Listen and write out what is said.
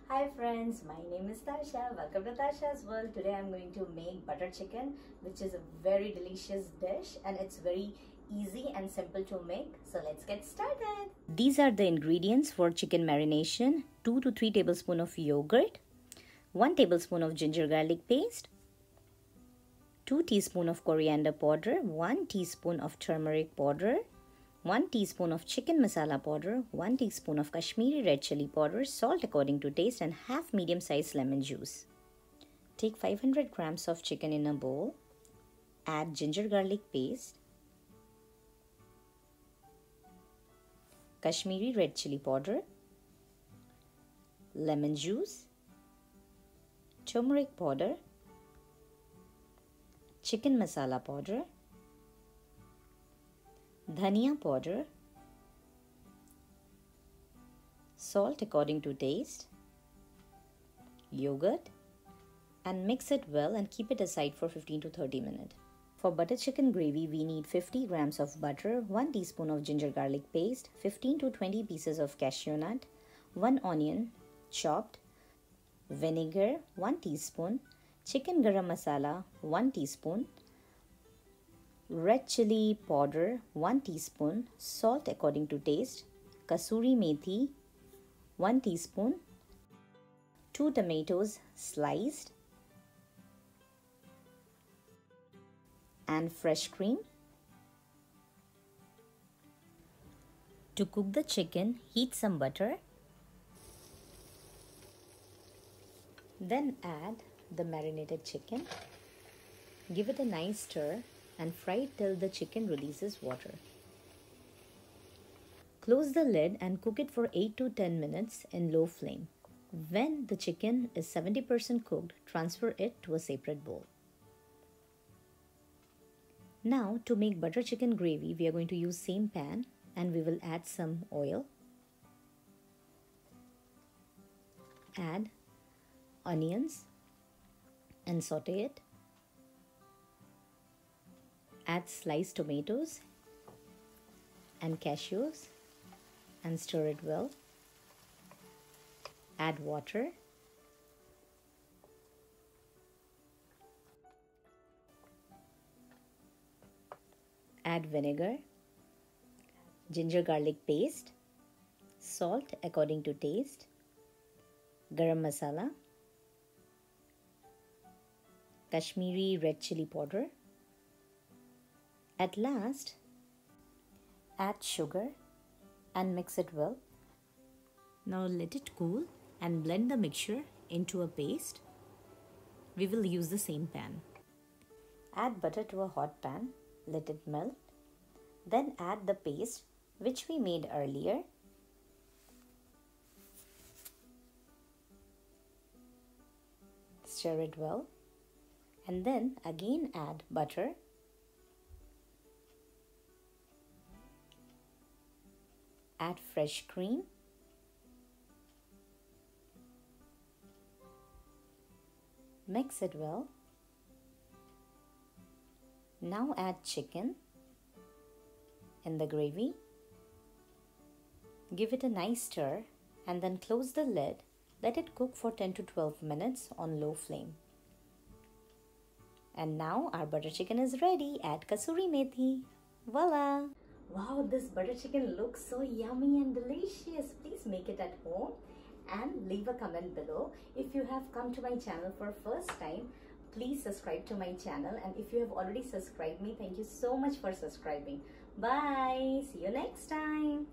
Hi friends, my name is Tasha. Welcome to Tasha's World. Today I'm going to make butter chicken, which is a very delicious dish and it's very easy and simple to make. So let's get started. These are the ingredients for chicken marination. 2 to 3 tablespoons of yogurt, 1 tablespoon of ginger garlic paste, 2 teaspoons of coriander powder, 1 teaspoon of turmeric powder, 1 teaspoon of chicken masala powder, 1 teaspoon of Kashmiri red chili powder, salt according to taste, and half medium-sized lemon juice. Take 500 grams of chicken in a bowl. Add ginger garlic paste, Kashmiri red chili powder, lemon juice, turmeric powder, chicken masala powder, dhania powder, salt according to taste, yogurt, and mix it well and keep it aside for 15 to 30 minutes. For butter chicken gravy, we need 50 grams of butter, 1 teaspoon of ginger garlic paste, 15 to 20 pieces of cashew nut, 1 onion chopped, vinegar 1 teaspoon, chicken garam masala 1 teaspoon, red chili powder 1 teaspoon, salt according to taste, kasuri methi 1 teaspoon, 2 tomatoes sliced, and fresh cream. To cook the chicken, heat some butter. Then add the marinated chicken. Give it a nice stir and fry it till the chicken releases water. Close the lid and cook it for 8 to 10 minutes in low flame. When the chicken is 70% cooked, transfer it to a separate bowl. Now to make butter chicken gravy, we are going to use same pan and we will add some oil. Add onions and saute it. Add sliced tomatoes and cashews and stir it well. Add water. Add vinegar, ginger garlic paste, salt according to taste, garam masala, Kashmiri red chili powder. At last, add sugar and mix it well. Now let it cool and blend the mixture into a paste. We will use the same pan. Add butter to a hot pan. Let it melt. Then add the paste which we made earlier. Stir it well. And then again add butter. Add fresh cream. Mix it well. Now add chicken in the gravy. Give it a nice stir and then close the lid. Let it cook for 10 to 12 minutes on low flame. And now our butter chicken is ready. Add kasuri methi. Voila! Wow, this butter chicken looks so yummy and delicious. Please make it at home and leave a comment below. If you have come to my channel for first time, please subscribe to my channel. And if you have already subscribed me, thank you so much for subscribing. Bye. See you next time.